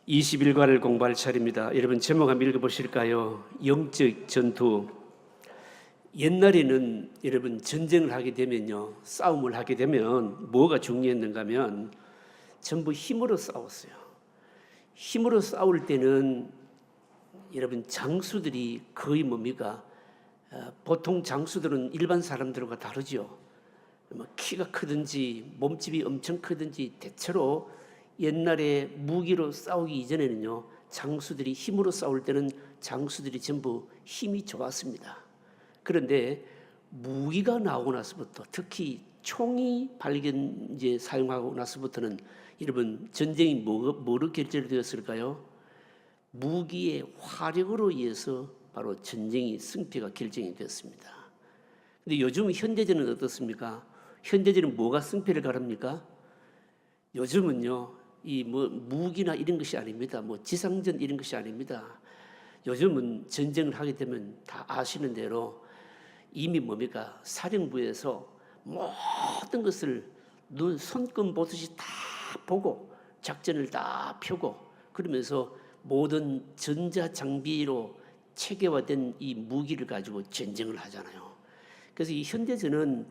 20일과를 공부할 차례입니다. 여러분 제목 한번 읽어보실까요? 영적 전투. 옛날에는 여러분 전쟁을 하게 되면요, 싸움을 하게 되면 뭐가 중요했는가 하면 전부 힘으로 싸웠어요. 힘으로 싸울 때는 여러분 장수들이 거의 뭡니까? 보통 장수들은 일반 사람들과 다르죠. 키가 크든지 몸집이 엄청 크든지 대체로 옛날에 무기로 싸우기 이전에는요, 장수들이 힘으로 싸울 때는 장수들이 전부 힘이 좋았습니다. 그런데 무기가 나오고 나서부터, 특히 총이 사용하고 나서부터는 여러분 전쟁이 뭐로 결정되었을까요? 무기의 화력으로 의해서 바로 전쟁이 승패가 결정이 되었습니다. 근데 요즘 현대전은 어떻습니까? 현대전은 뭐가 승패를 가릅니까? 요즘은요, 무기나 이런 것이 아닙니다. 지상전 이런 것이 아닙니다. 요즘은 전쟁을 하게 되면 다 아시는 대로 이미 사령부에서 모든 것을 눈 손금 보듯이 다 보고 작전을 다 펴고, 그러면서 모든 전자장비로 체계화된 이 무기를 가지고 전쟁을 하잖아요. 그래서 이 현대전은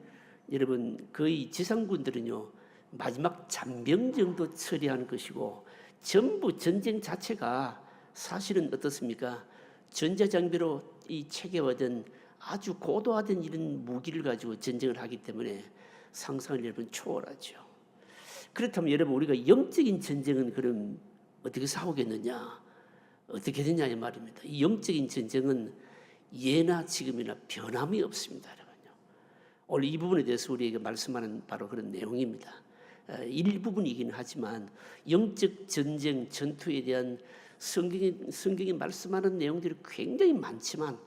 여러분 거의 지상군들은요, 마지막 잔병 정도 처리하는 것이고, 전부 전쟁 자체가 사실은 어떻습니까? 전자장비로 이 체계화된 아주 고도화된 이런 무기를 가지고 전쟁을 하기 때문에 상상을 여러분 초월하죠. 그렇다면 여러분 우리가 영적인 전쟁은 그럼 어떻게 싸우겠느냐? 어떻게 되냐 이 말입니다. 이 영적인 전쟁은 예나 지금이나 변함이 없습니다. 여러분요. 오늘 이 부분에 대해서 우리에게 말씀하는 바로 그런 내용입니다. 일부분이긴 하지만 영적 전쟁, 전투에 대한 성경이 말씀하는 내용들이 굉장히 많지만,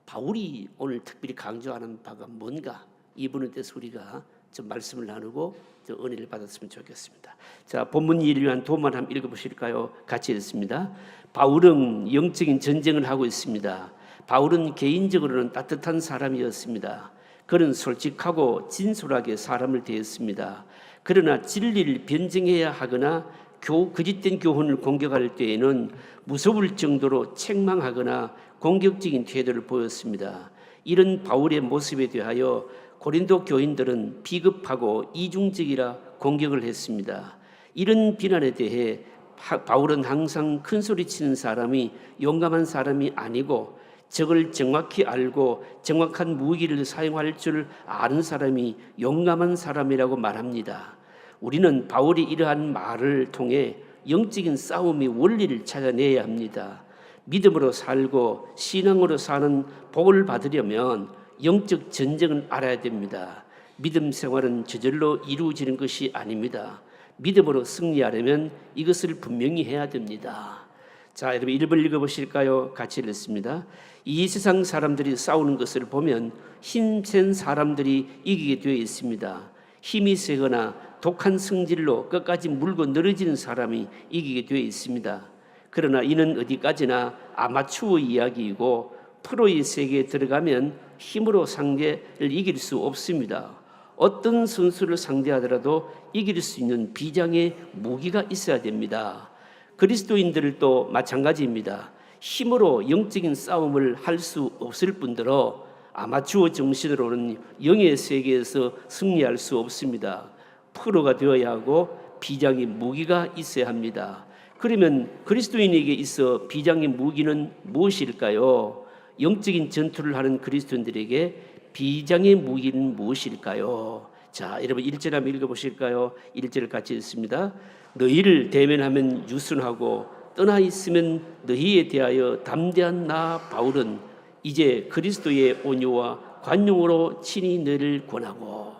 바울이 오늘 특별히 강조하는 바가 뭔가, 이 부분에 대해서 우리가 좀 말씀을 나누고 좀 은혜를 받았으면 좋겠습니다. 자, 본문 이해를 위한 도만 한번 읽어보실까요? 같이 읽습니다. 바울은 영적인 전쟁을 하고 있습니다. 바울은 개인적으로는 따뜻한 사람이었습니다. 그는 솔직하고 진솔하게 사람을 대했습니다. 그러나 진리를 변증해야 하거나 거짓된 교훈을 공격할 때에는 무서울 정도로 책망하거나 공격적인 태도를 보였습니다. 이런 바울의 모습에 대하여 고린도 교인들은 비겁하고 이중적이라 공격을 했습니다. 이런 비난에 대해 바울은 항상 큰소리치는 사람이 용감한 사람이 아니고, 적을 정확히 알고 정확한 무기를 사용할 줄 아는 사람이 용감한 사람이라고 말합니다. 우리는 바울이 이러한 말을 통해 영적인 싸움의 원리를 찾아내야 합니다. 믿음으로 살고 신앙으로 사는 복을 받으려면 영적 전쟁을 알아야 됩니다. 믿음 생활은 저절로 이루어지는 것이 아닙니다. 믿음으로 승리하려면 이것을 분명히 해야 됩니다. 자, 여러분 1번 읽어보실까요? 같이 읽습니다. 이 세상 사람들이 싸우는 것을 보면 힘센 사람들이 이기게 되어 있습니다. 힘이 세거나 독한 성질로 끝까지 물고 늘어지는 사람이 이기게 되어 있습니다. 그러나 이는 어디까지나 아마추어 이야기이고, 프로의 세계에 들어가면 힘으로 상대를 이길 수 없습니다. 어떤 선수를 상대하더라도 이길 수 있는 비장의 무기가 있어야 됩니다. 그리스도인들도 마찬가지입니다. 힘으로 영적인 싸움을 할 수 없을 뿐더러 아마추어 정신으로는 영의 세계에서 승리할 수 없습니다. 프로가 되어야 하고 비장의 무기가 있어야 합니다. 그러면 그리스도인에게 있어 비장의 무기는 무엇일까요? 영적인 전투를 하는 그리스도인들에게 비장의 무기는 무엇일까요? 자, 여러분 1절 한번 읽어보실까요? 1절 같이 읽습니다. 너희를 대면하면 유순하고 떠나 있으면 너희에 대하여 담대한 나 바울은 이제 그리스도의 온유와 관용으로 친히 너희를 권하고.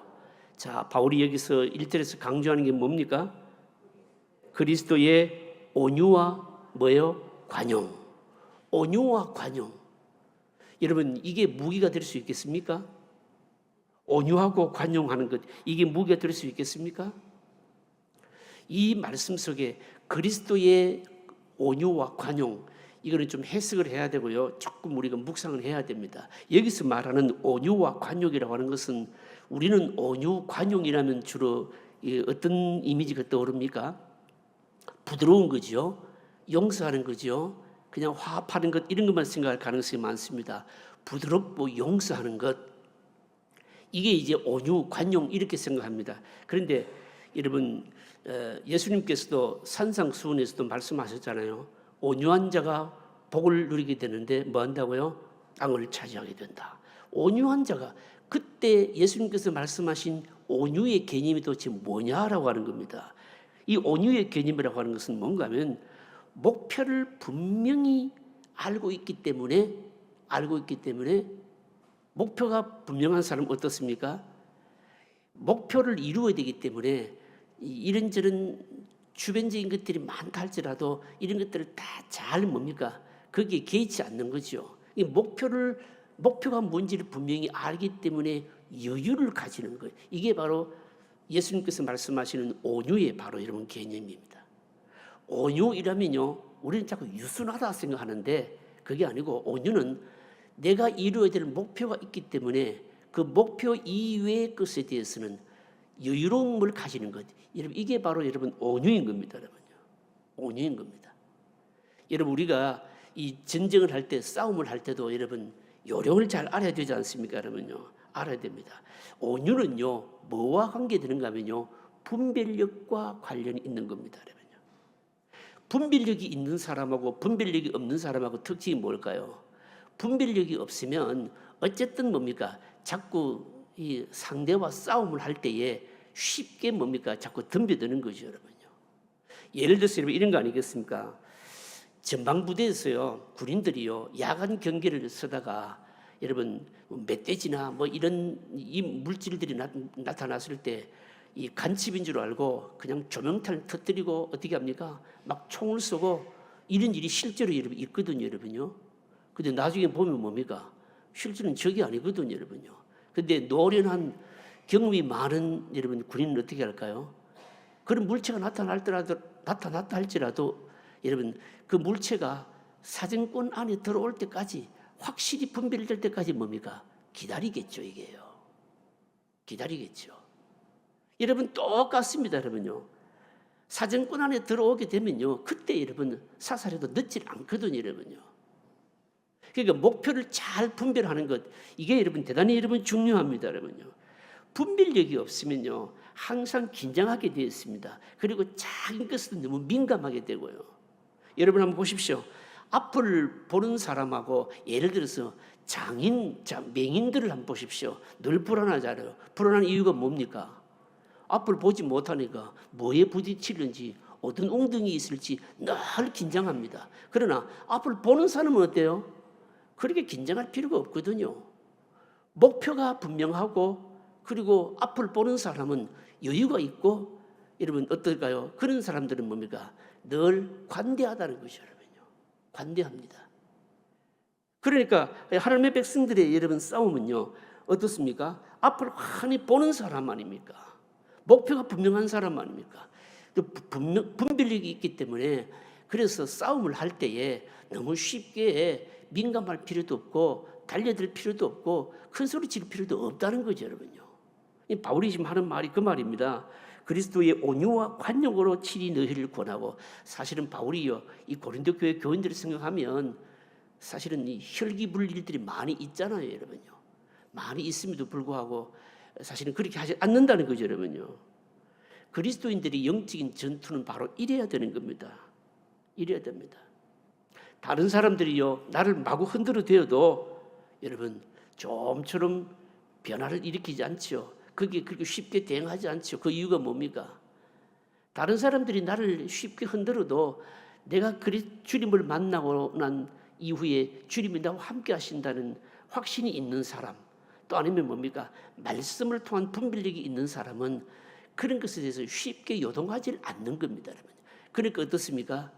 자, 바울이 여기서 1절에서 강조하는 게 뭡니까? 그리스도의 온유와 뭐예요? 관용. 온유와 관용. 여러분 이게 무기가 될 수 있겠습니까? 온유하고 관용하는 것, 이게 무기가 될 수 있겠습니까? 이 말씀 속에 그리스도의 온유와 관용, 이거는 좀 해석을 해야 되고요, 조금 우리가 묵상을 해야 됩니다. 여기서 말하는 온유와 관용이라고 하는 것은, 우리는 온유, 관용이라면 주로 어떤 이미지가 떠오릅니까? 부드러운 거죠. 용서하는 거죠. 그냥 화합하는 것 이런 것만 생각할 가능성이 많습니다. 부드럽고 용서하는 것, 이게 이제 온유, 관용 이렇게 생각합니다. 그런데 여러분 예수님께서도 산상수훈에서도 말씀하셨잖아요. 온유한 자가 복을 누리게 되는데 뭐 한다고요? 땅을 차지하게 된다. 온유한 자가, 그때 예수님께서 말씀하신 온유의 개념이 도대체 뭐냐라고 하는 겁니다. 이 온유의 개념이라고 하는 것은 뭔가 하면 목표를 분명히 알고 있기 때문에 목표가 분명한 사람은 어떻습니까? 목표를 이루어야 되기 때문에 이런저런 주변적인 것들이 많다 할지라도 이런 것들을 다 잘 뭡니까? 거기에 개의치 않는 거죠. 이 목표가 뭔지를 분명히 알기 때문에 여유를 가지는 거예요. 이게 바로 예수님께서 말씀하시는 온유의 바로 여러분 개념입니다. 온유이라면요, 우리는 자꾸 유순하다 생각하는데 그게 아니고, 온유는 내가 이루어야 될 목표가 있기 때문에 그 목표 이외의 것에 대해서는 여유로움을 가지는 것. 여러분, 이게 바로 여러분 온유인 겁니다. 여러분요, 온유인 겁니다. 여러분, 우리가 이 전쟁을 할 때, 싸움을 할 때도 여러분 요령을 잘 알아야 되지 않습니까? 여러분요, 알아야 됩니다. 온유는요, 뭐와 관계되는가 하면요, 분별력과 관련이 있는 겁니다. 여러분요, 분별력이 있는 사람하고 분별력이 없는 사람하고 특징이 뭘까요? 분별력이 없으면 어쨌든 뭡니까? 자꾸 이 상대와 싸움을 할 때에 쉽게 뭡니까? 자꾸 덤벼드는 거죠, 여러분요. 예를 들어서 여러분 이런 거 아니겠습니까? 전방부대에서요, 군인들이요, 야간 경계를 서다가 여러분 멧돼지나 뭐 이런 이 물질들이 나타났을 때 이 간첩인 줄 알고 그냥 조명탄을 터뜨리고 어떻게 합니까? 막 총을 쏘고 이런 일이 실제로 여러분 있거든요, 여러분요. 근데 나중에 보면 뭡니까? 실제는 적이 아니거든요, 여러분요. 근데 노련한 경험이 많은 여러분 군인은 어떻게 할까요? 그런 물체가 나타났다 할지라도 여러분 그 물체가 사정권 안에 들어올 때까지 확실히 분별될 때까지 뭡니까? 기다리겠죠, 이게요. 기다리겠죠. 여러분 똑같습니다, 여러분요. 사정권 안에 들어오게 되면요, 그때 여러분 사살해도 늦질 않거든요, 여러분요. 그러니까 목표를 잘 분별하는 것, 이게 여러분 대단히 여러분 중요합니다, 여러분요. 분별력이 없으면요, 항상 긴장하게 되어 있습니다. 그리고 작은 것은 너무 민감하게 되고요. 여러분 한번 보십시오. 앞을 보는 사람하고 예를 들어서 맹인들을 한번 보십시오. 늘 불안하잖아요. 불안한 이유가 뭡니까? 앞을 보지 못하니까 뭐에 부딪힐는지 어떤 웅덩이 있을지 늘 긴장합니다. 그러나 앞을 보는 사람은 어때요? 그렇게 긴장할 필요가 없거든요. 목표가 분명하고 그리고 앞을 보는 사람은 여유가 있고, 여러분 어떨까요? 그런 사람들은 뭡니까? 늘 관대하다는 것이죠, 여러분요. 관대합니다. 그러니까 하나님의 백성들의 여러분 싸움은요, 어떻습니까? 앞을 환히 보는 사람 아닙니까? 목표가 분명한 사람 아닙니까? 분별력이 있기 때문에 그래서 싸움을 할 때에 너무 쉽게 민감할 필요도 없고 달려들 필요도 없고 큰 소리 칠 필요도 없다는 거죠, 여러분요. 바울이 지금 하는 말이 그 말입니다. 그리스도의 온유와 관용으로 친히 너희를 권하고, 사실은 바울이요, 이 고린도 교회 교인들을 생각하면 사실은 이 혈기불일들이 많이 있잖아요, 여러분요. 많이 있음에도 불구하고 사실은 그렇게 하지 않는다는 거죠, 여러분요. 그리스도인들이 영적인 전투는 바로 이래야 되는 겁니다. 이래야 됩니다. 다른 사람들이요, 나를 마구 흔들어 대어도 여러분 좀처럼 변화를 일으키지 않죠. 그게 그렇게 쉽게 대응하지 않죠. 그 이유가 뭡니까? 다른 사람들이 나를 쉽게 흔들어도 내가 주님을 만나고 난 이후에 주님이 나와 함께 하신다는 확신이 있는 사람, 또 아니면 뭡니까? 말씀을 통한 분별력이 있는 사람은 그런 것에 대해서 쉽게 요동하지 않는 겁니다, 여러분. 그러니까 어떻습니까?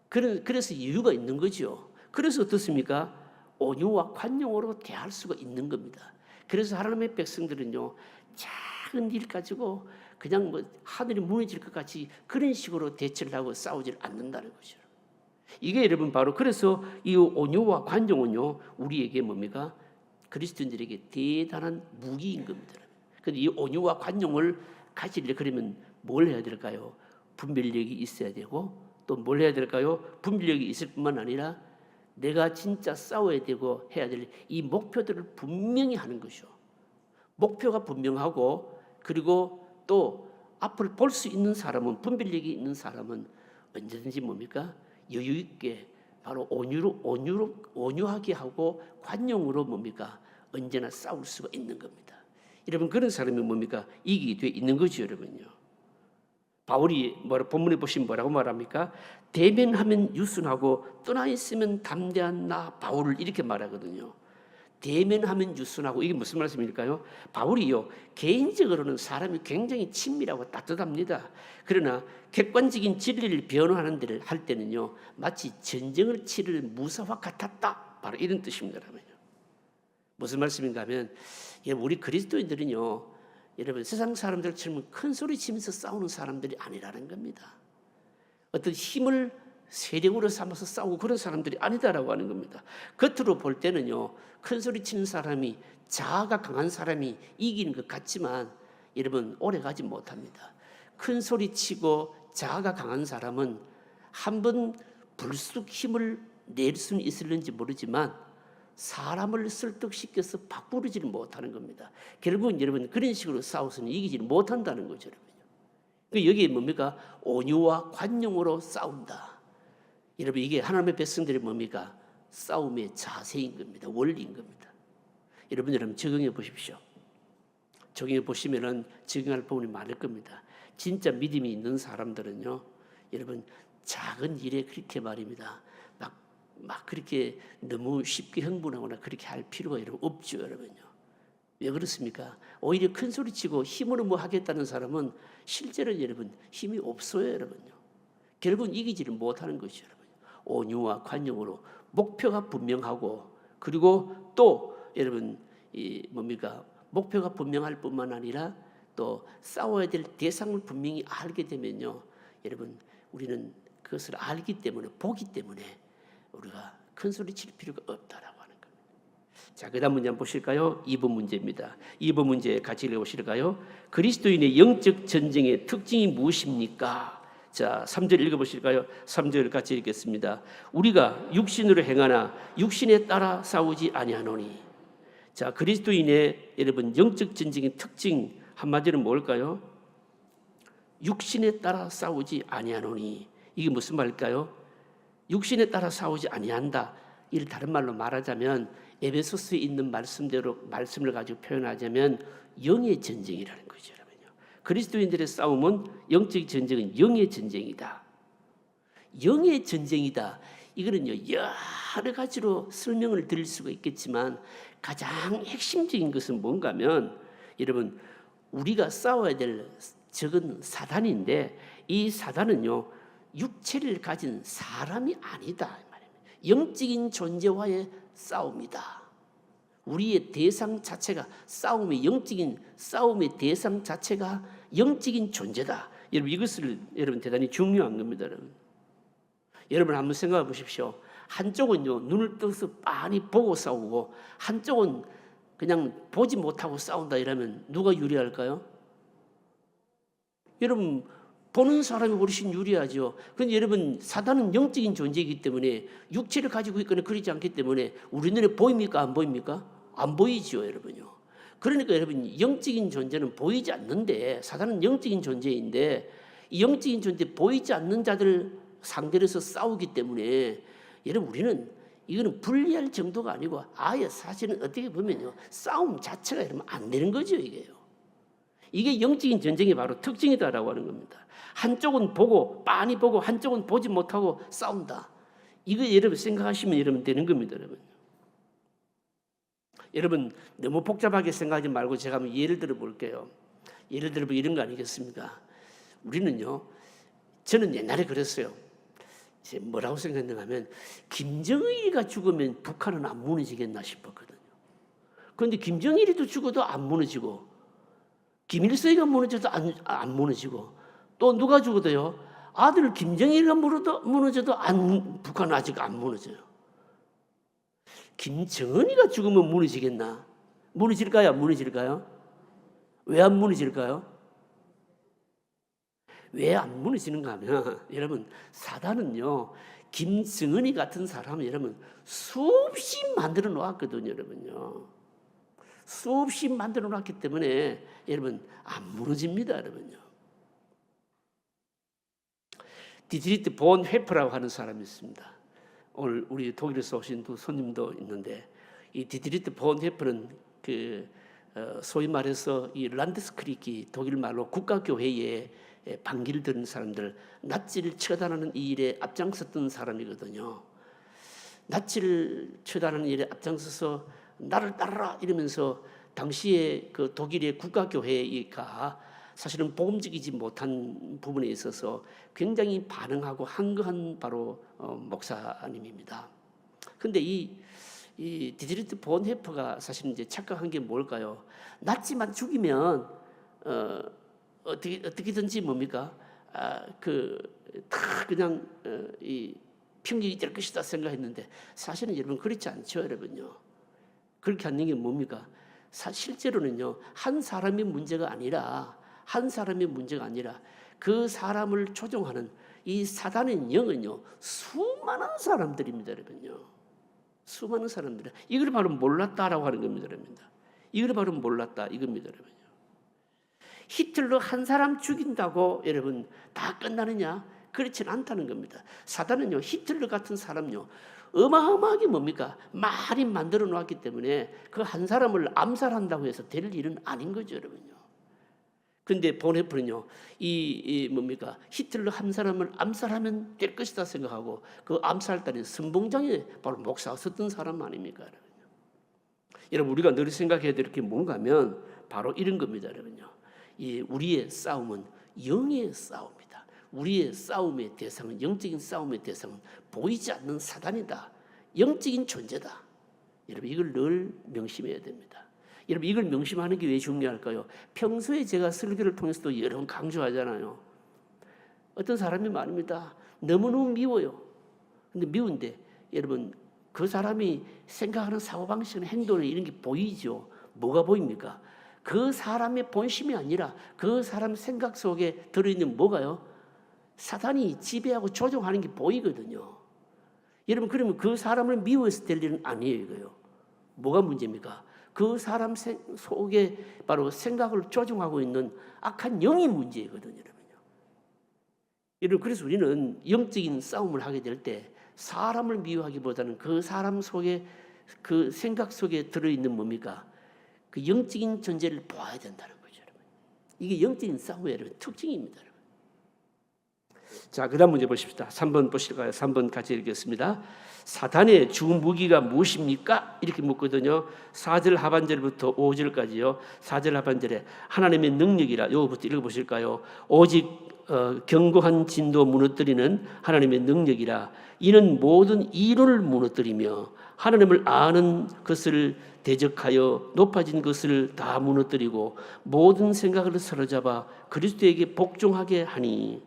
그래서 이유가 있는 거죠. 그래서 어떻습니까? 온유와 관용으로 대할 수가 있는 겁니다. 그래서 하나님의 백성들은요, 작은 일 가지고 그냥 뭐 하늘이 무너질 것 같이 그런 식으로 대처를 하고 싸우질 않는다는 거죠. 이게 여러분 바로 그래서 이 온유와 관용은요, 우리에게 뭡니까? 그리스도인들에게 대단한 무기인 겁니다. 그런데 이 온유와 관용을 가지려 그러면 뭘 해야 될까요? 분별력이 있어야 되고 또 뭘 해야 될까요? 분별력이 있을 뿐만 아니라 내가 진짜 싸워야 되고 해야 될 이 목표들을 분명히 하는 것이죠. 목표가 분명하고 그리고 또 앞을 볼 수 있는 사람은, 분별력이 있는 사람은 언제든지 뭡니까? 여유 있게 바로 온유하게 하고 관용으로 뭡니까? 언제나 싸울 수가 있는 겁니다. 여러분, 그런 사람이 뭡니까? 이기게 돼 있는 거죠, 여러분요. 바울이 본문에 보시면 뭐라고 말합니까? 대면하면 유순하고 떠나 있으면 담대한 나 바울을 이렇게 말하거든요. 대면하면 유순하고, 이게 무슨 말씀일까요? 바울이요, 개인적으로는 사람이 굉장히 친밀하고 따뜻합니다. 그러나 객관적인 진리를 변호하는 데를 할 때는요, 마치 전쟁을 치를 무사와 같았다, 바로 이런 뜻입니다. 무슨 말씀인가 하면, 우리 그리스도인들은요, 여러분, 세상 사람들처럼 큰 소리 치면서 싸우는 사람들이 아니라는 겁니다. 어떤 힘을 세력으로 삼아서 싸우고 그런 사람들이 아니다라고 하는 겁니다. 겉으로 볼 때는요, 큰 소리 치는 사람이, 자아가 강한 사람이 이기는 것 같지만 여러분, 오래 가지 못합니다. 큰 소리 치고 자아가 강한 사람은 한번 불쑥 힘을 낼 수는 있을는지 모르지만 사람을 설득시켜서 바꾸지를 못하는 겁니다. 결국은 여러분, 그런 식으로 싸워서는 이기지를 못한다는 거죠. 여기에 뭡니까? 온유와 관용으로 싸운다. 여러분, 이게 하나님의 백성들이 뭡니까? 싸움의 자세인 겁니다. 원리인 겁니다. 여러분 적용해 보십시오. 적용해 보시면은 적용할 부분이 많을 겁니다. 진짜 믿음이 있는 사람들은요, 여러분, 작은 일에 그렇게 말입니다. 막 그렇게 너무 쉽게 흥분하거나 그렇게 할 필요가 여러분 없죠, 여러분요. 왜 그렇습니까? 오히려 큰 소리 치고 힘으로 뭐 하겠다는 사람은 실제로 여러분 힘이 없어요, 여러분요. 결국은 이기지를 못하는 것이죠, 여러분. 온유와 관용으로 목표가 분명하고, 그리고 또 여러분 목표가 분명할 뿐만 아니라 또 싸워야 될 대상을 분명히 알게 되면요, 여러분, 우리는 그것을 알기 때문에, 보기 때문에 우리가 큰 소리 칠 필요가 없다라고 하는 겁니다. 자, 그 다음 문제 한번 보실까요? 2번 문제입니다. 2번 문제 같이 읽어보실까요? 그리스도인의 영적 전쟁의 특징이 무엇입니까? 자, 3절 읽어보실까요? 3절 같이 읽겠습니다. 우리가 육신으로 행하나 육신에 따라 싸우지 아니하노니. 자, 그리스도인의 여러분 영적 전쟁의 특징 한마디로 뭘까요? 육신에 따라 싸우지 아니하노니. 이게 무슨 말일까요? 육신에 따라 싸우지 아니한다. 이를 다른 말로 말하자면 에베소서에 있는 말씀을 가지고 표현하자면 영의 전쟁이라는 거죠, 여러분요. 그리스도인들의 싸움은, 영적 전쟁은 영의 전쟁이다. 영의 전쟁이다. 이거는요, 여러 가지로 설명을 드릴 수가 있겠지만 가장 핵심적인 것은 뭔가 하면, 여러분, 우리가 싸워야 될 적은 사단인데, 이 사단은요, 육체를 가진 사람이 아니다. 영적인 존재와의 싸움이다. 우리의 대상 자체가, 영적인 싸움의 대상 자체가 영적인 존재다. 여러분, 이것을 여러분 대단히 중요한 겁니다. 여러분 한번 생각해 보십시오. 한쪽은요, 눈을 떠서 빤히 보고 싸우고 한쪽은 그냥 보지 못하고 싸운다 이러면 누가 유리할까요? 여러분, 보는 사람이 훨씬 유리하죠. 그런데 여러분, 사단은 영적인 존재이기 때문에, 육체를 가지고 있거나 그러지 않기 때문에 우리 눈에 보입니까? 안 보입니까? 안 보이죠, 여러분요. 그러니까 여러분, 영적인 존재는 보이지 않는데, 사단은 영적인 존재인데, 이 영적인 존재 보이지 않는 자들 상대로 해서 싸우기 때문에, 여러분, 우리는 이거는 분리할 정도가 아니고 아예 사실은 어떻게 보면요, 싸움 자체가 이러면 안 되는 거죠, 이게요. 이게 영적인 전쟁의 바로 특징이다라고 하는 겁니다. 한쪽은 보고 빤히 보고 한쪽은 보지 못하고 싸운다. 이거 여러분 생각하시면 여러분 되는 겁니다, 여러분. 여러분 너무 복잡하게 생각하지 말고 제가 한번 예를 들어 볼게요. 예를 들어 이런 거 아니겠습니까? 우리는요, 저는 옛날에 그랬어요. 뭐라고 생각했는가 하면, 김정일이가 죽으면 북한은 안 무너지겠나 싶었거든요. 그런데 김정일이도 죽어도 안 무너지고, 김일성이가 무너져도 안 무너지고, 또 누가 죽어도요, 아들 김정일이가 무너져도 북한은 아직 안 무너져요. 김정은이가 죽으면 무너지겠나? 무너질까요? 안 무너질까요? 왜 안 무너질까요? 왜 안 무너지는가 하면 여러분 사단은요 김승은이 같은 사람은 여러분 수없이 만들어 놓았거든요. 여러분요 수없이 만들어 놨기 때문에 여러분 안 무너집니다. 여러분요 디트리트 본 회프라고 하는 사람이 있습니다. 오늘 우리 독일에서 오신 두 손님도 있는데 이 디트리트 본 회프는 소위 말해서 이 란데스크리기 독일 말로 국가교회에 반기를 드는 사람들, 나치를 처단하는 이 일에 앞장섰던 사람이거든요. 나치를 처단하는 일에 앞장서서 나를 따르라 이러면서 당시에 그 독일의 국가교회가 사실은 복음적이지 못한 부분에 있어서 굉장히 반응하고 항거한 바로 목사님입니다. 그런데 이 디트리트 본 헤퍼가 사실 이제 착각한 게 뭘까요? 나치만 죽이면 어떻게든지 뭡니까? 다 그냥 이 평균이 될 것이다 생각했는데 사실은 여러분 그렇지 않죠, 여러분요. 그렇게 하는 게 뭡니까? 실제로는요 한 사람의 문제가 아니라 그 사람을 조종하는 이 사단의 영은요 수많은 사람들입니다, 여러분요. 수많은 사람들. 이걸 바로 몰랐다라고 하는 겁니다, 여러분. 이걸 바로 몰랐다 이겁니다, 여러분. 히틀러 한 사람 죽인다고 여러분 다 끝나느냐? 그렇지는 않다는 겁니다. 사단은요 히틀러 같은 사람요 어마어마하게 뭡니까? 많이 만들어 놓았기 때문에 그 한 사람을 암살한다고 해서 될 일은 아닌 거죠, 여러분요. 그런데 본헤프는요 뭡니까? 히틀러 한 사람을 암살하면 될 것이다 생각하고 그 암살단의 선봉장에 바로 목사가 섰던 사람 아닙니까, 여러분요. 여러분 우리가 늘 생각해야 될 게 뭔가 하면 바로 이런 겁니다, 여러분요. 우리의 싸움은 영의 싸움이다. 우리의 싸움의 대상은, 영적인 싸움의 대상은 보이지 않는 사단이다. 영적인 존재다. 여러분 이걸 늘 명심해야 됩니다. 여러분 이걸 명심하는 게 왜 중요할까요? 평소에 제가 설교를 통해서도 여러 번 강조하잖아요. 어떤 사람이 말입니다. 너무너무 미워요. 근데 미운데 여러분 그 사람이 생각하는 사고방식이나 행동이나 이런 게 보이죠. 뭐가 보입니까? 그 사람의 본심이 아니라 그 사람 생각 속에 들어있는 뭐가요? 사단이 지배하고 조종하는 게 보이거든요. 여러분 그러면 그 사람을 미워해서 될 일은 아니에요. 이거요. 뭐가 문제입니까? 그 사람 속에 바로 생각을 조종하고 있는 악한 영이 문제거든요. 여러분 그래서 우리는 영적인 싸움을 하게 될 때 사람을 미워하기보다는 그 사람 속에 그 생각 속에 들어있는 뭡니까? 그 영적인 존재를 보아야 된다는 거죠, 여러분. 이게 영적인 싸움의 여러분 특징입니다, 여러분. 자, 그다음 문제 보십시다. 3번 보실까요? 3번 같이 읽겠습니다. 사단의 주 무기가 무엇입니까? 이렇게 묻거든요. 4절 하반절부터 5절까지요. 4절 하반절에 하나님의 능력이라. 요거부터 읽어보실까요? 오직 견고한 진도 무너뜨리는 하나님의 능력이라. 이는 모든 이론을 무너뜨리며 하나님을 아는 것을 대적하여 높아진 것을 다 무너뜨리고 모든 생각을 사로잡아 그리스도에게 복종하게 하니.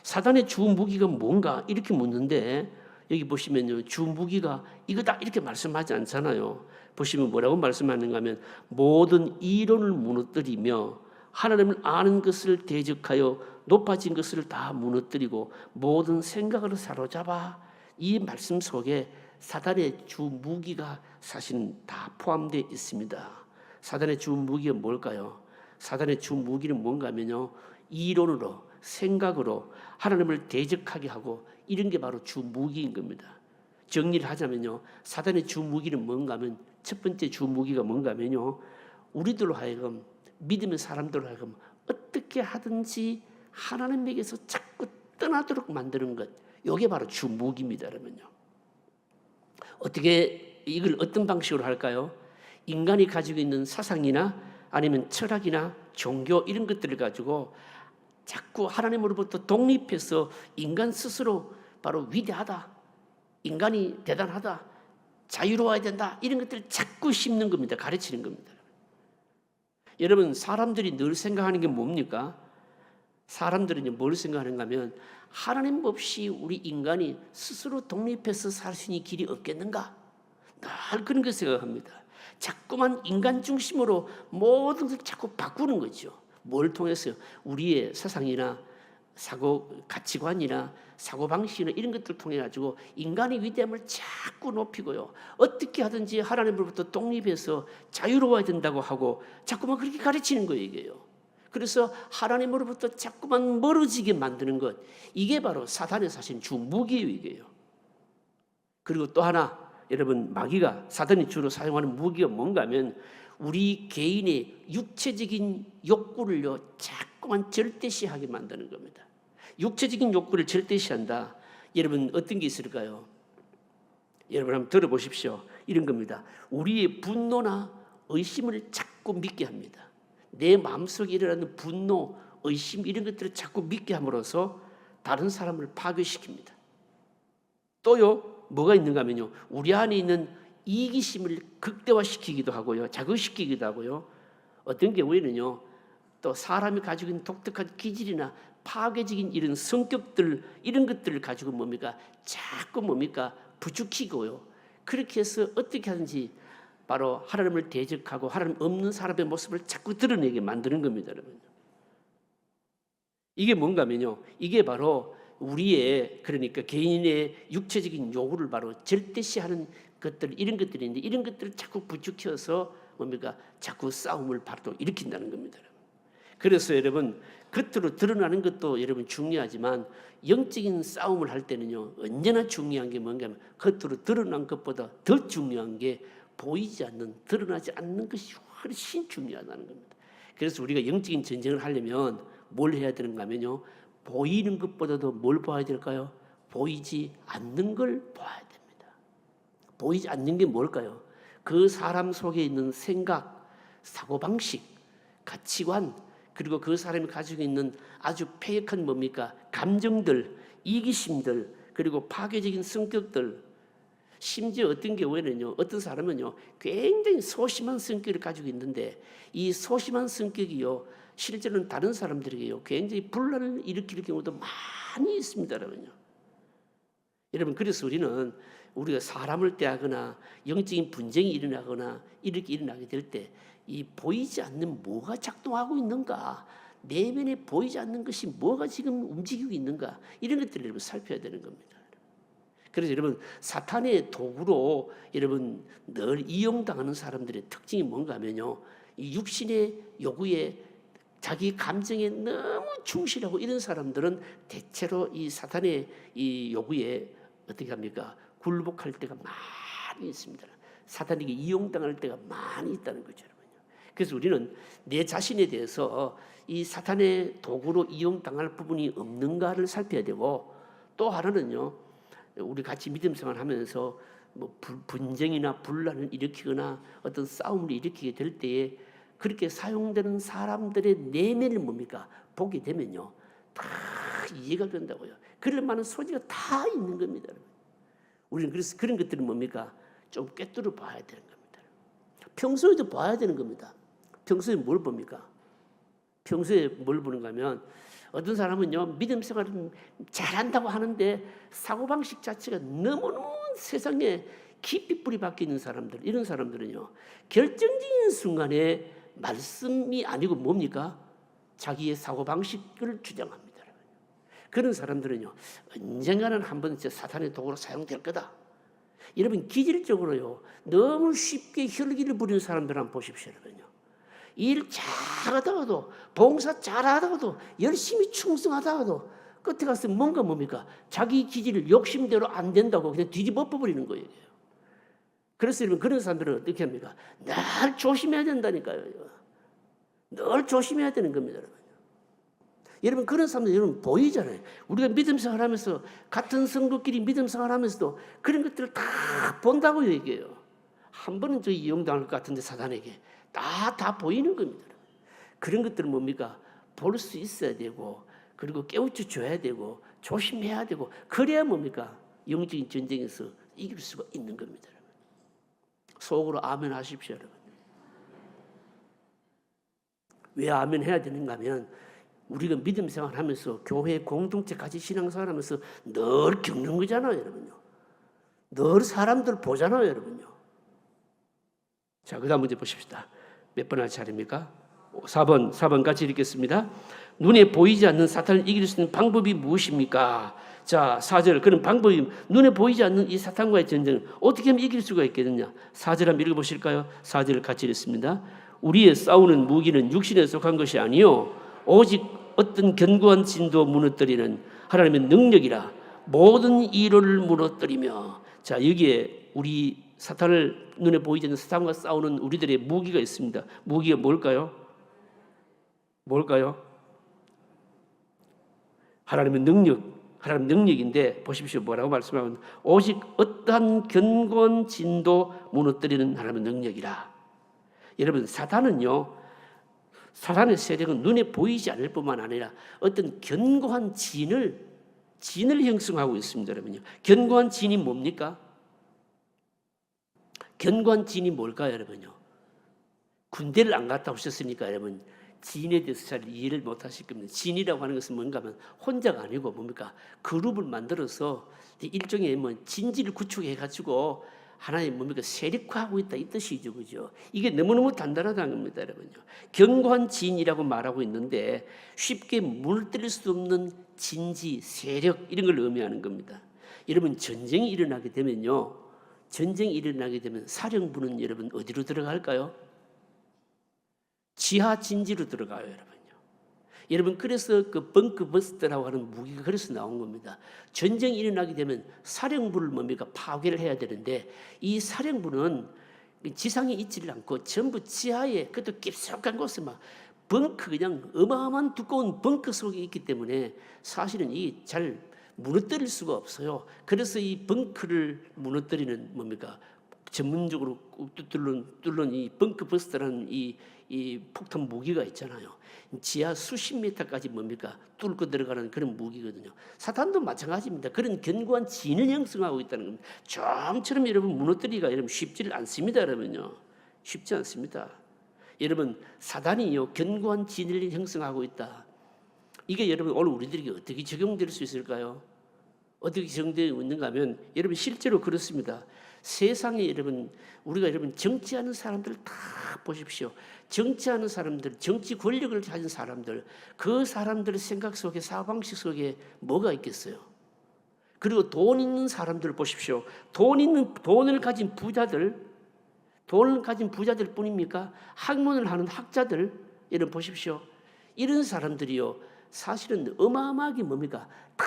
사단의 주 무기가 뭔가 이렇게 묻는데 여기 보시면요 주 무기가 이거다 이렇게 말씀하지 않잖아요. 보시면 뭐라고 말씀하는가 하면 모든 이론을 무너뜨리며 하나님을 아는 것을 대적하여 높아진 것을 다 무너뜨리고 모든 생각을 사로잡아. 이 말씀 속에 사단의 주 무기가 사실은 다 포함되어 있습니다. 사단의 주 무기가 뭘까요? 사단의 주 무기는 뭔가 하면요 이론으로 생각으로 하나님을 대적하게 하고 이런 게 바로 주 무기인 겁니다. 정리를 하자면요 사단의 주 무기는 뭔가 하면 첫 번째 주 무기가 뭔가 하면요 우리들로 하여금 믿음의 사람들로 하여금 어떻게 하든지 하나님에게서 자꾸 떠나도록 만드는 것, 이게 바로 주 무기입니다. 여러분요. 어떻게 이걸 어떤 방식으로 할까요? 인간이 가지고 있는 사상이나 아니면 철학이나 종교 이런 것들을 가지고 자꾸 하나님으로부터 독립해서 인간 스스로 바로 위대하다, 인간이 대단하다, 자유로워야 된다 이런 것들을 자꾸 심는 겁니다. 가르치는 겁니다. 여러분 사람들이 늘 생각하는 게 뭡니까? 사람들은 뭘 생각하는가 하면 하나님 없이 우리 인간이 스스로 독립해서 살 수 있는 길이 없겠는가? 늘 그런 걸 생각합니다. 자꾸만 인간 중심으로 모든 걸 자꾸 바꾸는 거죠. 뭘 통해서요? 우리의 사상이나 사고 가치관이나 사고 방식이나 이런 것들을 통해 가지고 인간의 위대함을 자꾸 높이고요. 어떻게 하든지 하나님으로부터 독립해서 자유로워야 된다고 하고 자꾸만 그렇게 가르치는 거예요, 이게요. 그래서 하나님으로부터 자꾸만 멀어지게 만드는 것, 이게 바로 사탄의 사실 주 무기예요, 이게요. 그리고 또 하나, 여러분, 마귀가, 사탄이 주로 사용하는 무기가 뭔가 하면 우리 개인의 육체적인 욕구를요 자꾸만 절대시하게 만드는 겁니다. 육체적인 욕구를 절대시한다. 여러분, 어떤 게 있을까요? 여러분 한번 들어보십시오. 이런 겁니다. 우리의 분노나 의심을 자꾸 믿게 합니다. 내 마음속에 일어나는 분노, 의심 이런 것들을 자꾸 믿게 함으로써 다른 사람을 파괴시킵니다. 또요, 뭐가 있는가 하면요, 우리 안에 있는 이기심을 극대화시키기도 하고요, 자극시키기도 하고요. 어떤 경우에는요, 또 사람이 가지고 있는 독특한 기질이나 파괴적인 이런 성격들, 이런 것들을 가지고 뭡니까? 자꾸 뭡니까? 부추기고요. 그렇게 해서 어떻게 하든지 바로 하나님을 대적하고 하나님 없는 사람의 모습을 자꾸 드러내게 만드는 겁니다, 여러분. 이게 뭔가 하면요, 이게 바로 우리의, 그러니까 개인의 육체적인 요구를 바로 절대시하는 것들, 이런 것들이 있는데, 이런 것들을 자꾸 부추겨서 뭡니까? 자꾸 싸움을 바로 일으킨다는 겁니다. 그래서 여러분, 겉으로 드러나는 것도 여러분 중요하지만 영적인 싸움을 할 때는요, 언제나 중요한 게 뭔가 하면 겉으로 드러난 것보다 더 중요한 게 보이지 않는, 드러나지 않는 것이 훨씬 중요하다는 겁니다. 그래서 우리가 영적인 전쟁을 하려면 뭘 해야 되는가 하면요, 보이는 것보다도 뭘 봐야 될까요? 보이지 않는 걸 봐야 됩니다. 보이지 않는 게 뭘까요? 그 사람 속에 있는 생각, 사고방식, 가치관, 그리고 그 사람이 가지고 있는 아주 패역한 뭡니까? 감정들, 이기심들, 그리고 파괴적인 성격들, 심지어 어떤 경우에는요, 어떤 사람은요, 굉장히 소심한 성격을 가지고 있는데 이 소심한 성격이요, 실제로는 다른 사람들에게요, 굉장히 분란을 일으킬 경우도 많이 있습니다, 여러분요. 여러분, 그래서 우리가 사람을 대하거나 영적인 분쟁이 일어나거나 이렇게 일어나게 될 때 이 보이지 않는 뭐가 작동하고 있는가, 내면에 보이지 않는 것이 뭐가 지금 움직이고 있는가, 이런 것들을 여러분 살펴야 되는 겁니다. 그래서 여러분, 사탄의 도구로 여러분 늘 이용당하는 사람들의 특징이 뭔가 하면요, 이 육신의 요구에, 자기 감정에 너무 충실하고 이런 사람들은 대체로 이 사탄의 이 요구에 어떻게 합니까? 굴복할 때가 많이 있습니다. 사탄에게 이용당할 때가 많이 있다는 거죠, 여러분요. 그래서 우리는 내 자신에 대해서 이 사탄의 도구로 이용당할 부분이 없는가를 살펴야 되고, 또 하나는요, 우리 같이 믿음 생활하면서 뭐 분쟁이나 분란을 일으키거나 어떤 싸움을 일으키게 될 때에 그렇게 사용되는 사람들의 내면을 뭡니까? 보게 되면요, 다 이해가 된다고요. 그럴 만한 소지가 다 있는 겁니다. 우리는 그래서 그런 것들은 뭡니까? 좀 꿰뚫어 봐야 되는 겁니다. 평소에도 봐야 되는 겁니다. 평소에 뭘 봅니까? 평소에 뭘 보는가 하면 어떤 사람은요, 믿음 생활을 잘한다고 하는데 사고방식 자체가 너무너무 세상에 깊이 뿌리 박혀 있는 사람들, 이런 사람들은요, 결정적인 순간에 말씀이 아니고 뭡니까? 자기의 사고방식을 주장합니다. 그런 사람들은요, 언젠가는 한번 사탄의 도구로 사용될 거다. 여러분, 기질적으로요, 너무 쉽게 혈기를 부리는 사람들 한번 보십시오, 여러분요. 일 잘하다가도, 봉사 잘하다가도, 열심히 충성하다가도 끝에 가서 뭡니까? 자기 기질 욕심대로 안 된다고 그냥 뒤집어 버리는 거예요. 그래서 여러분, 그런 사람들은 어떻게 합니까? 늘 조심해야 된다니까요. 늘 조심해야 되는 겁니다, 여러분. 여러분, 그런 사람들 여러분 보이잖아요. 우리가 믿음 생활하면서 같은 성도끼리 믿음 생활하면서도 그런 것들을 다 본다고 얘기해요. 한 번은 저 이용당할 것 같은데 사단에게 다 보이는 겁니다. 그런 것들은 뭡니까? 볼 수 있어야 되고, 그리고 깨우쳐 줘야 되고, 조심해야 되고, 그래야 뭡니까? 영적인 전쟁에서 이길 수가 있는 겁니다. 속으로 아멘 하십시오, 여러분. 왜 아멘 해야 되는가 하면 우리가 믿음 생활하면서 교회 공동체 같이 신앙생활하면서 늘 겪는 거잖아요, 여러분요. 늘 사람들 보잖아요, 여러분요. 자, 그다음 문제 보십시다. 몇 번 할 차례입니까? 4번 같이 읽겠습니다. 눈에 보이지 않는 사탄을 이길 수 있는 방법이 무엇입니까? 자, 4절. 그런 방법이 눈에 보이지 않는 이 사탄과의 전쟁을 어떻게 하면 이길 수가 있겠느냐? 4절 한번 읽어보실까요? 4절 같이 읽습니다. 우리의 싸우는 무기는 육신에 속한 것이 아니요 오직 어떤 견고한 진도 무너뜨리는 하나님의 능력이라 모든 이론을 무너뜨리며. 자, 여기에 우리 사탄을 눈에 보이지 않는 사탄과 싸우는 우리들의 무기가 있습니다. 무기가 뭘까요? 하나님의 능력인데 보십시오. 뭐라고 말씀하면 오직 어떠한 견고한 진도 무너뜨리는 하나님의 능력이라. 여러분, 사탄의 세력은 눈에 보이지 않을 뿐만 아니라 어떤 견고한 진을 형성하고 있습니다. 여러분요. 견고한 진이 뭡니까? 견고한 진이 뭘까요, 여러분요? 군대를 안 갔다 오셨으니까 여러분 진에 대해서 잘 이해를 못 하실 겁니다. 진이라고 하는 것은 뭔가 하면 혼자가 아니고 뭡니까? 그룹을 만들어서 일종의 진지를 구축해 가지고 하나의 뭡니까? 세력화하고 있다 이 뜻이죠, 그죠? 이게 너무너무 단단하다는 겁니다, 여러분요. 견고한 진이라고 말하고 있는데 쉽게 물들일 수 없는 진지, 세력 이런 걸 의미하는 겁니다. 여러분 전쟁이 일어나게 되면 사령부는 여러분 어디로 들어갈까요? 지하 진지로 들어가요, 여러분요. 여러분 그래서 그 벙커버스터라고 하는 무기가 그래서 나온 겁니다. 전쟁이 일어나게 되면 사령부를 뭡니까? 파괴를 해야 되는데 이 사령부는 지상에 있지를 않고 전부 지하에 그것도 깊숙한 곳에 막 벙커 그냥 어마어마한 두꺼운 벙커 속에 있기 때문에 사실은 이 잘 무너뜨릴 수가 없어요. 그래서 이 벙커를 무너뜨리는 뭡니까? 전문적으로 뚫는 이 벙커버스터라는 이 폭탄 무기가 있잖아요. 지하 수십 미터까지 뭡니까? 뚫고 들어가는 그런 무기거든요. 사탄도 마찬가지입니다. 그런 견고한 진을 형성하고 있다는 겁니다. 좀처럼 여러분 무너뜨리기가 여러분 쉽지 않습니다, 여러분요. 쉽지 않습니다. 여러분 사단이요 견고한 진을 형성하고 있다. 이게 여러분 오늘 우리들에게 어떻게 적용될 수 있을까요? 어떻게 적용되고 있는가 하면 여러분 실제로 그렇습니다. 세상에 우리가 정치하는 사람들 다 보십시오. 정치하는 사람들, 정치 권력을 가진 사람들, 그 사람들의 생각 속에 사고방식 속에 뭐가 있겠어요? 그리고 돈 있는 사람들 보십시오. 돈을 가진 부자들 뿐입니까? 학문을 하는 학자들 여러분 보십시오. 이런 사람들이요 사실은 어마어마하게 뭡니까? 다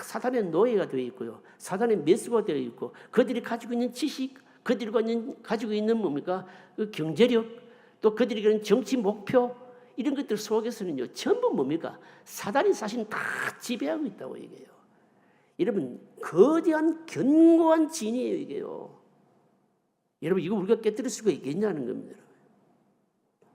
사단의 노예가 되어 있고요. 사단의 매수가 되어 있고 그들이 가지고 있는 지식, 그들이 가지고 있는 뭡니까? 그 경제력, 또 그들이 가진 정치 목표 이런 것들 속에서는요 전부 뭡니까? 사단이 사실 다 지배하고 있다고 얘기해요. 여러분 거대한 견고한 진이에요 이게요. 여러분 이거 우리가 깨뜨릴 수가 있겠냐는 겁니다.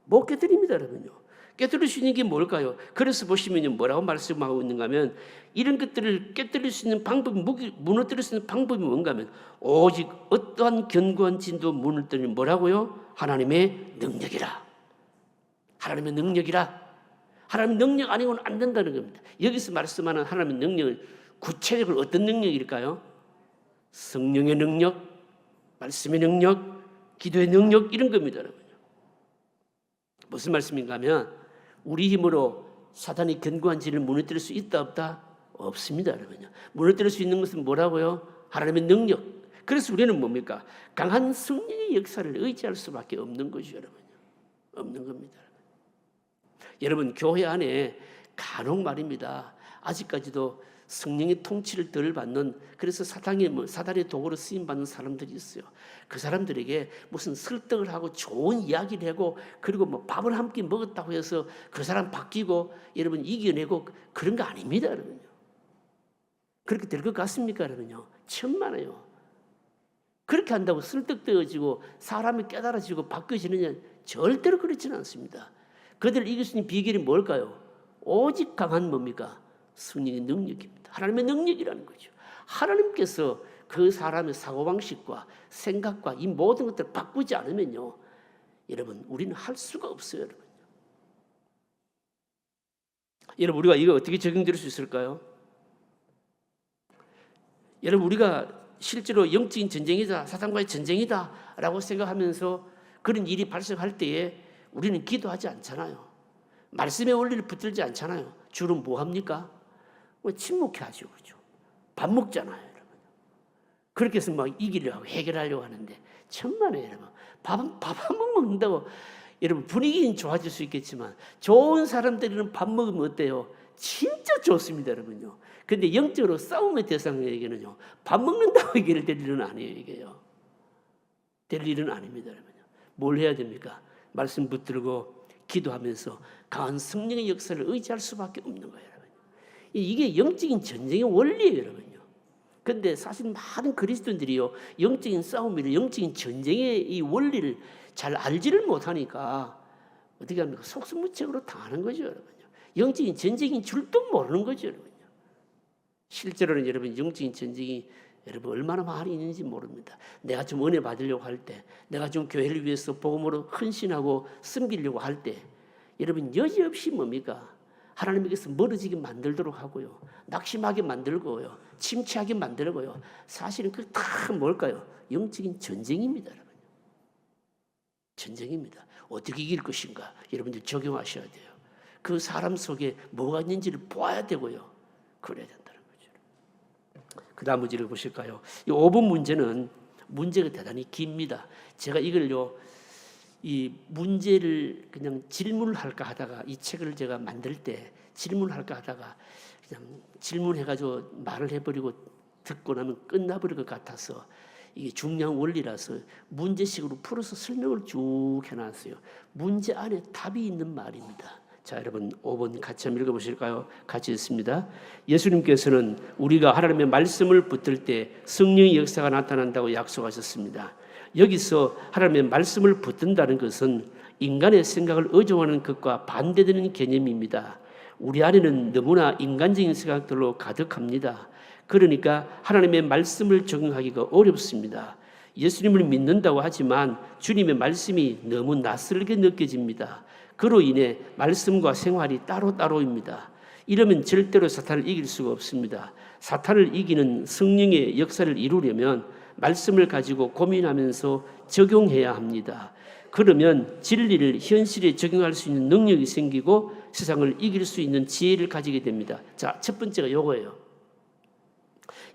못 깨뜨립니다, 여러분요. 깨뜨릴 수 있는 게 뭘까요? 그래서 보시면 뭐라고 말씀하고 있는가 하면 이런 것들을 깨뜨릴 수 있는 방법이 무너뜨릴 수 있는 방법이 뭔가 하면 오직 어떠한 견고한 진도 무너뜨리는 뭐라고요? 하나님의 능력이라. 하나님의 능력이라. 하나님의 능력 아니고는 안 된다는 겁니다. 여기서 말씀하는 하나님의 능력은 구체적으로 어떤 능력일까요? 성령의 능력, 말씀의 능력, 기도의 능력 이런 겁니다, 여러분. 무슨 말씀인가 하면 우리 힘으로 사단의 견고한 진을 무너뜨릴 수 있다 없다? 없습니다, 여러분요. 무너뜨릴 수 있는 것은 뭐라고요? 하나님의 능력. 그래서 우리는 뭡니까? 강한 성령의 역사를 의지할 수밖에 없는 것이죠, 여러분요. 없는 겁니다. 여러분 교회 안에 간혹 말입니다. 아직까지도 성령의 통치를 덜 받는 그래서 사단의 도구로 쓰임 받는 사람들이 있어요. 그 사람들에게 무슨 설득을 하고 좋은 이야기를 하고 그리고 뭐 밥을 함께 먹었다고 해서 그 사람 바뀌고 여러분 이겨내고 그런 거 아닙니다, 여러분요. 그렇게 될 것 같습니까, 여러분요? 천만에요. 그렇게 한다고 설득되어지고 사람이 깨달아지고 바뀌어지느냐? 절대로 그렇지는 않습니다. 그들을 이길 수 있는 비결이 뭘까요? 오직 강한 뭡니까? 성령의 능력입니다. 하나님의 능력이라는 거죠. 하나님께서 그 사람의 사고방식과 생각과 이 모든 것들을 바꾸지 않으면요, 여러분 우리는 할 수가 없어요, 여러분. 여러분 우리가 이거 어떻게 적용될 수 있을까요? 여러분 우리가 실제로 영적인 전쟁이다, 사탄과의 전쟁이다라고 생각하면서 그런 일이 발생할 때에 우리는 기도하지 않잖아요. 말씀의 원리를 붙들지 않잖아요. 주로 뭐 합니까? 침묵해 하죠. 그렇죠? 밥 먹잖아요, 여러분. 그렇게 해서 막 이기려고 해결하려고 하는데 천만에 여러분. 밥 한 번 먹는다고 여러분 분위기는 좋아질 수 있겠지만 좋은 사람들은 밥 먹으면 어때요? 진짜 좋습니다, 여러분요. 근데 영적으로 싸움의 대상에게는요, 밥 먹는다고 얘기를 될 일은 아니에요, 이게요. 될 일은 아닙니다, 여러분요. 뭘 해야 됩니까? 말씀 붙들고 기도하면서 강한 성령의 역사를 의지할 수밖에 없는 거예요, 여러분. 이게 영적인 전쟁의 원리예요, 여러분요. 근데 사실 많은 그리스도인들이요, 영적인 싸움이나 영적인 전쟁의 이 원리를 잘 알지를 못하니까 어떻게 합니까? 속수무책으로 당하는 거죠, 여러분요. 영적인 전쟁인 줄도 모르는 거죠, 여러분요. 실제로는 여러분 영적인 전쟁이 여러분 얼마나 많이 있는지 모릅니다. 내가 좀 은혜 받으려고 할 때, 내가 좀 교회를 위해서 복음으로 헌신하고 섬기려고 할 때, 여러분 여지없이 뭡니까? 하나님께서 멀어지게 만들도록 하고요, 낙심하게 만들고요, 침체하게 만들고요. 사실은 그 다 뭘까요? 영적인 전쟁입니다, 여러분. 전쟁입니다. 어떻게 이길 것인가? 여러분들 적용하셔야 돼요. 그 사람 속에 뭐가 있는지를 보아야 되고요, 그래야 된다는 거죠. 그 다음 문제를 보실까요? 이 5번 문제는 문제가 대단히 깁니다. 제가 이걸요, 이 문제를 그냥 질문을 할까 하다가 이 책을 제가 만들 때 질문을 할까 하다가 그냥 질문해가지고 말을 해버리고 듣고 나면 끝나버릴 것 같아서 이게 중요한 원리라서 문제식으로 풀어서 설명을 쭉 해놨어요. 문제 안에 답이 있는 말입니다. 자, 여러분 5번 같이 한번 읽어보실까요? 같이 읽습니다. 예수님께서는 우리가 하나님의 말씀을 붙들 때 성령의 역사가 나타난다고 약속하셨습니다. 여기서 하나님의 말씀을 붙든다는 것은 인간의 생각을 의존하는 것과 반대되는 개념입니다. 우리 안에는 너무나 인간적인 생각들로 가득합니다. 그러니까 하나님의 말씀을 적용하기가 어렵습니다. 예수님을 믿는다고 하지만 주님의 말씀이 너무 낯설게 느껴집니다. 그로 인해 말씀과 생활이 따로따로입니다. 이러면 절대로 사탄을 이길 수가 없습니다. 사탄을 이기는 성령의 역사를 이루려면 말씀을 가지고 고민하면서 적용해야 합니다. 그러면 진리를 현실에 적용할 수 있는 능력이 생기고 세상을 이길 수 있는 지혜를 가지게 됩니다. 자, 첫 번째가 요거예요.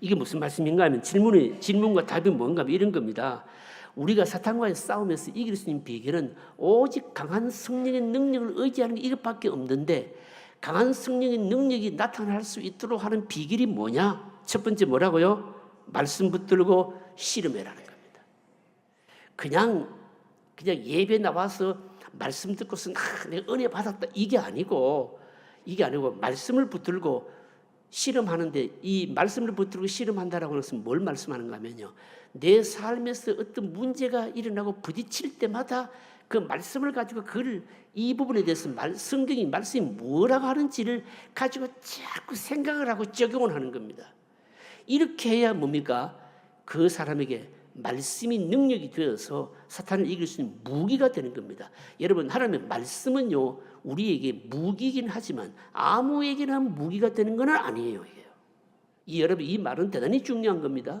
이게 무슨 말씀인가 하면 질문과 답이 뭔가 하면 이런 겁니다. 우리가 사탄과의 싸움에서 이길 수 있는 비결은 오직 강한 성령의 능력을 의지하는 게 이것밖에 없는데, 강한 성령의 능력이 나타날 수 있도록 하는 비결이 뭐냐? 첫 번째 뭐라고요? 말씀 붙들고 씨름해라는 겁니다. 그냥 예배 나와서 말씀 듣고서 내가 은혜 받았다 이게 아니고 말씀을 붙들고 씨름하는데, 이 말씀을 붙들고 씨름한다라고 해서 뭘 말씀하는가 하면요, 내 삶에서 어떤 문제가 일어나고 부딪힐 때마다 그 말씀을 가지고 이 부분에 대해서 성경이 말씀이 뭐라고 하는지를 가지고 자꾸 생각을 하고 적용을 하는 겁니다. 이렇게 해야 뭡니까? 그 사람에게 말씀이 능력이 되어서 사탄을 이길 수 있는 무기가 되는 겁니다. 여러분, 하나님의 말씀은요, 우리에게 무기이긴 하지만 아무에게나 무기가 되는 건 아니에요. 여러분, 이 말은 대단히 중요한 겁니다.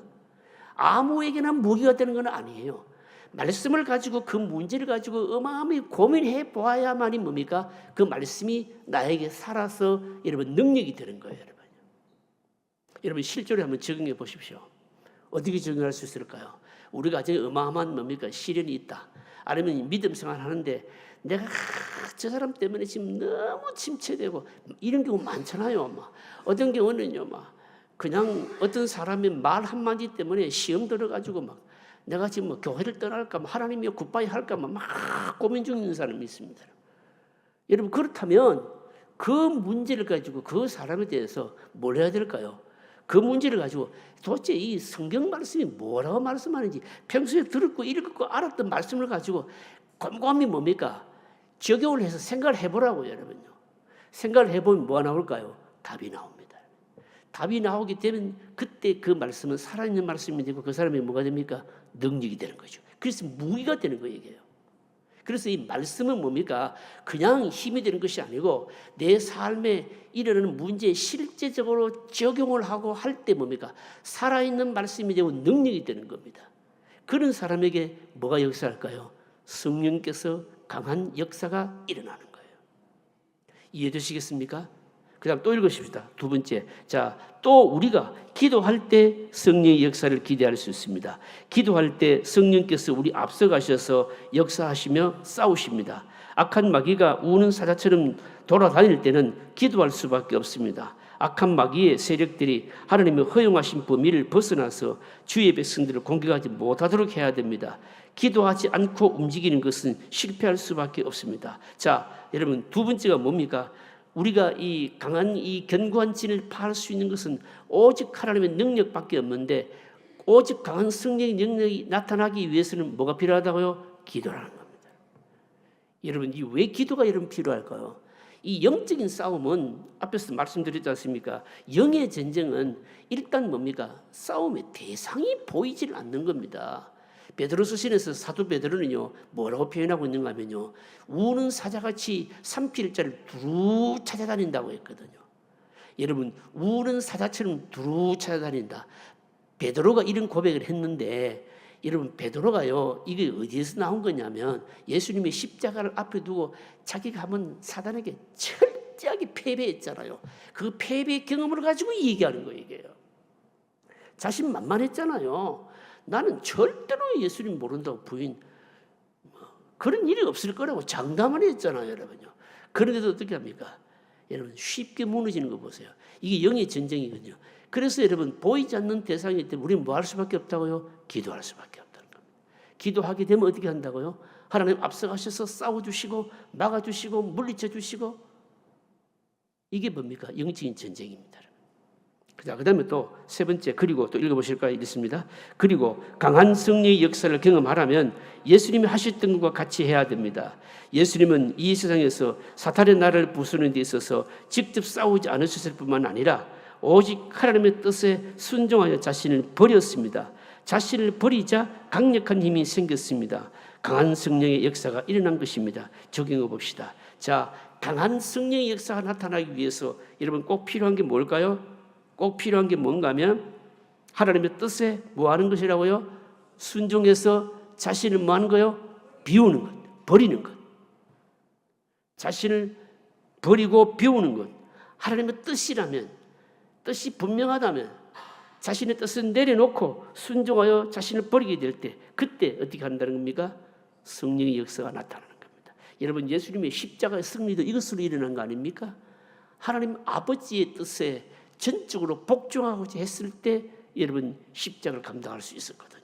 아무에게나 무기가 되는 건 아니에요. 말씀을 가지고 그 문제를 가지고 어마어마하게 고민해 보아야만이 뭡니까? 그 말씀이 나에게 살아서 여러분 능력이 되는 거예요. 여러분 실제로 한번 적용해 보십시오. 어떻게 적용할 수 있을까요? 우리 가정에 어마어마한 뭡니까? 시련이 있다. 아니면 믿음 생활 하는데 내가 저 사람 때문에 지금 너무 침체되고 이런 경우 많잖아요. 어떤 경우는요, 그냥 어떤 사람의 말 한마디 때문에 시험 들어가지고 내가 지금 교회를 떠날까, 하나님이 굿바이 할까, 막 고민 중인 사람이 있습니다. 여러분, 그렇다면 그 문제를 가지고 그 사람에 대해서 뭘 해야 될까요? 그 문제를 가지고 도대체 이 성경 말씀이 뭐라고 말씀하는지 평소에 들었고 읽었고 알았던 말씀을 가지고 곰곰이 뭡니까? 적용을 해서 생각을 해보라고요, 여러분요. 생각을 해보면 뭐가 나올까요? 답이 나옵니다. 답이 나오게 되면 그때 그 말씀은 살아있는 말씀이 되고 그 사람이 뭐가 됩니까? 능력이 되는 거죠. 그래서 무기가 되는 거예요, 이게요. 그래서 이 말씀은 뭡니까? 그냥 힘이 되는 것이 아니고 내 삶에 일어나는 문제에 실제적으로 적용을 하고 할 때 뭡니까? 살아있는 말씀이 되고 능력이 되는 겁니다. 그런 사람에게 뭐가 역사할까요? 성령께서 강한 역사가 일어나는 거예요. 이해되시겠습니까? 그 다음 또 읽으십시다. 두 번째. 자, 또 우리가 기도할 때 성령의 역사를 기대할 수 있습니다. 기도할 때 성령께서 우리 앞서가셔서 역사하시며 싸우십니다. 악한 마귀가 우는 사자처럼 돌아다닐 때는 기도할 수밖에 없습니다. 악한 마귀의 세력들이 하나님의 허용하신 범위를 벗어나서 주의 백성들을 공격하지 못하도록 해야 됩니다. 기도하지 않고 움직이는 것은 실패할 수밖에 없습니다. 자, 여러분 두 번째가 뭡니까? 우리가 이 강한 이 견고한 진을 파할 수 있는 것은 오직 하나님의 능력밖에 없는데, 오직 강한 성령의 능력이 나타나기 위해서는 뭐가 필요하다고요? 기도라는 겁니다. 여러분, 이 왜 기도가 여러분 필요할까요? 이 영적인 싸움은 앞에서 말씀드렸지 않습니까? 영의 전쟁은 일단 뭡니까? 싸움의 대상이 보이질 않는 겁니다. 베드로서 신에서 사도 베드로는요 뭐라고 표현하고 있는가 하면요, 우는 사자같이 산필자를 두루 찾아다닌다고 했거든요. 여러분, 우는 사자처럼 두루 찾아다닌다. 베드로가 이런 고백을 했는데, 여러분 베드로가요 이게 어디에서 나온 거냐면, 예수님의 십자가를 앞에 두고 자기가 한번 사단에게 철저하게 패배했잖아요. 그 패배의 경험을 가지고 얘기하는 거예요. 이게요. 자신만만했잖아요. 나는 절대로 예수님 모른다고 부인, 그런 일이 없을 거라고 장담을 했잖아요, 여러분요. 그런데도 어떻게 합니까? 여러분 쉽게 무너지는 거 보세요. 이게 영의 전쟁이거든요. 그래서 여러분 보이지 않는 대상일 때 우리는 뭐 할 수밖에 없다고요? 기도할 수밖에 없다는 겁니다. 기도하게 되면 어떻게 한다고요? 하나님 앞서가셔서 싸워주시고 막아주시고 물리쳐주시고, 이게 뭡니까? 영적인 전쟁입니다. 자, 그 다음에 또 세 번째, 그리고 또 읽어보실까요? 읽습니다. 그리고 강한 성령의 역사를 경험하려면 예수님이 하셨던 것과 같이 해야 됩니다. 예수님은 이 세상에서 사탄의 나라를 부수는 데 있어서 직접 싸우지 않으셨을 뿐만 아니라 오직 하나님의 뜻에 순종하여 자신을 버렸습니다. 자신을 버리자 강력한 힘이 생겼습니다. 강한 성령의 역사가 일어난 것입니다. 적용해 봅시다. 자, 강한 성령의 역사가 나타나기 위해서 여러분 꼭 필요한 게 뭘까요? 꼭 필요한 게 뭔가 하면 하나님의 뜻에 뭐 하는 것이라고요? 순종해서 자신을 뭐 하는 거요? 비우는 것, 버리는 것. 자신을 버리고 비우는 것. 하나님의 뜻이라면, 뜻이 분명하다면 자신의 뜻을 내려놓고 순종하여 자신을 버리게 될 때, 그때 어떻게 한다는 겁니까? 성령의 역사가 나타나는 겁니다. 여러분, 예수님의 십자가의 승리도 이것으로 일어난 거 아닙니까? 하나님 아버지의 뜻에 전적으로 복종하고자 했을 때 여러분 십자가를 감당할 수 있었거든요.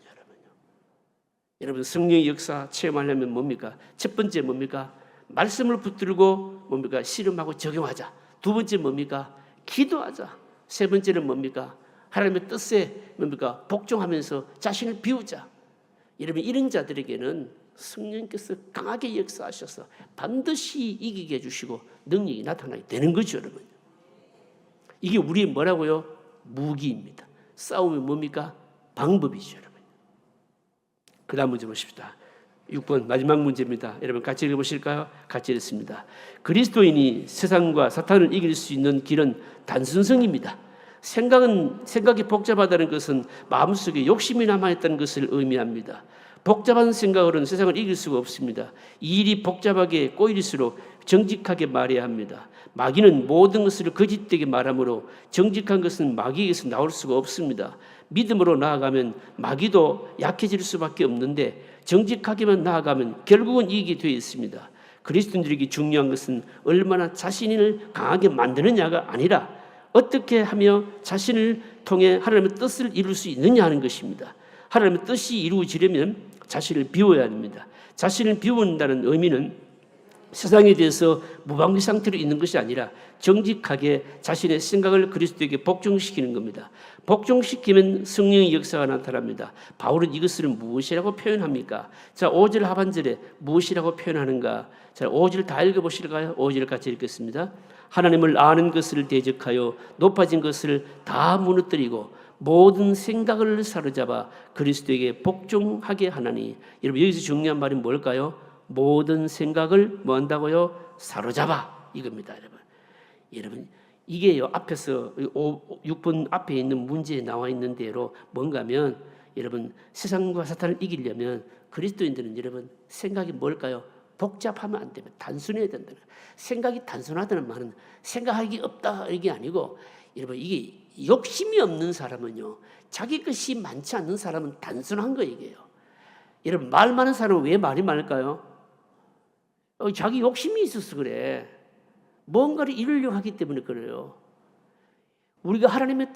여러분 성령의 역사 체험하려면 뭡니까? 첫 번째 뭡니까? 말씀을 붙들고 뭡니까? 실험하고 적용하자. 두 번째 뭡니까? 기도하자. 세 번째는 뭡니까? 하나님의 뜻에 뭡니까? 복종하면서 자신을 비우자. 여러분 이런 자들에게는 성령께서 강하게 역사하셔서 반드시 이기게 해주시고 능력이 나타나게 되는 거죠, 여러분. 이게 우리의 뭐라고요? 무기입니다. 싸움이 뭡니까? 방법이죠, 여러분. 그 다음 문제 보십시다. 6번 마지막 문제입니다. 여러분 같이 읽어보실까요? 같이 읽습니다. 그리스도인이 세상과 사탄을 이길 수 있는 길은 단순성입니다. 생각이 복잡하다는 것은 마음속에 욕심이 남아있다는 것을 의미합니다. 복잡한 생각으로는 세상을 이길 수가 없습니다. 이 일이 복잡하게 꼬일수록 정직하게 말해야 합니다. 마귀는 모든 것을 거짓되게 말하므로 정직한 것은 마귀에게서 나올 수가 없습니다. 믿음으로 나아가면 마귀도 약해질 수밖에 없는데 정직하게만 나아가면 결국은 이기게 되어 있습니다. 그리스도인들에게 중요한 것은 얼마나 자신을 강하게 만드느냐가 아니라 어떻게 하며 자신을 통해 하나님의 뜻을 이룰 수 있느냐 하는 것입니다. 하나님의 뜻이 이루어지려면 자신을 비워야 합니다. 자신을 비운다는 의미는 세상에 대해서 무방비 상태로 있는 것이 아니라 정직하게 자신의 생각을 그리스도에게 복종시키는 겁니다. 복종시키면 성령의 역사가 나타납니다. 바울은 이것을 무엇이라고 표현합니까? 자, 5절 하반절에 무엇이라고 표현하는가? 자, 5절 다 읽어보실까요? 5절 같이 읽겠습니다. 하나님을 아는 것을 대적하여 높아진 것을 다 무너뜨리고 모든 생각을 사로잡아 그리스도에게 복종하게 하나니. 여러분 여기서 중요한 말이 뭘까요? 모든 생각을 뭐 한다고요? 사로잡아, 이겁니다. 여러분 이게요 앞에서 6번 앞에 있는 문제에 나와 있는 대로 뭔가 하면 여러분 세상과 사탄을 이기려면 그리스도인들은 여러분 생각이 뭘까요? 복잡하면 안 되면 단순해야 된다. 생각이 단순하다는 말은 생각하기 없다 이게 아니고, 여러분 이게 욕심이 없는 사람은요, 자기 것이 많지 않는 사람은 단순한 거 얘기예요. 여러분 말 많은 사람은 왜 말이 많을까요? 자기 욕심이 있어서 그래. 뭔가를 이루려고 하기 때문에 그래요. 우리가 하나님의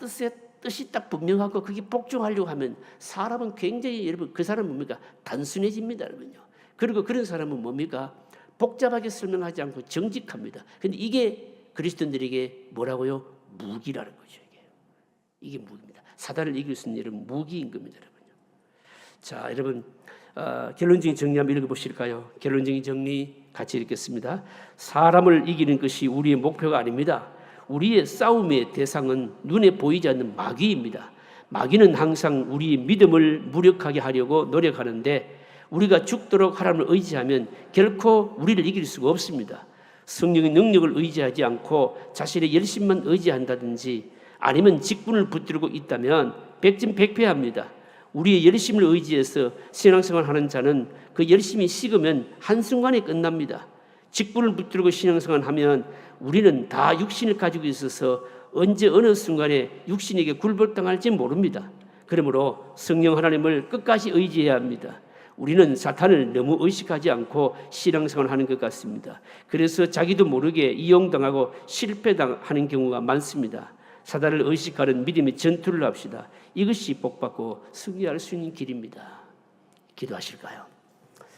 뜻이 딱 분명하고 그게 복종하려고 하면 사람은 굉장히, 여러분 그 사람은 뭡니까? 단순해집니다, 여러분요. 그리고 그런 사람은 뭡니까? 복잡하게 설명하지 않고 정직합니다. 근데 이게 그리스도인들에게 뭐라고요? 무기라는 거죠. 이게 무기입니다. 사단을 이길 수 있는 여러분 무기인 겁니다, 여러분요. 자, 여러분 결론적인 정리 한번 읽어보실까요? 결론적인 정리 같이 읽겠습니다. 사람을 이기는 것이 우리의 목표가 아닙니다. 우리의 싸움의 대상은 눈에 보이지 않는 마귀입니다. 마귀는 항상 우리의 믿음을 무력하게 하려고 노력하는데, 우리가 죽도록 하나님을 의지하면 결코 우리를 이길 수가 없습니다. 성령의 능력을 의지하지 않고 자신의 열심만 의지한다든지 아니면 직분을 붙들고 있다면 백진백패합니다. 우리의 열심을 의지해서 신앙생활하는 자는 그 열심이 식으면 한순간에 끝납니다. 직분을 붙들고 신앙생활을 하면 우리는 다 육신을 가지고 있어서 언제 어느 순간에 육신에게 굴복당할지 모릅니다. 그러므로 성령 하나님을 끝까지 의지해야 합니다. 우리는 사탄을 너무 의식하지 않고 신앙생활을 하는 것 같습니다. 그래서 자기도 모르게 이용당하고 실패하는 경우가 많습니다. 사단을 의식하는 믿음의 전투를 합시다. 이것이 복받고 승리할 수 있는 길입니다. 기도하실까요?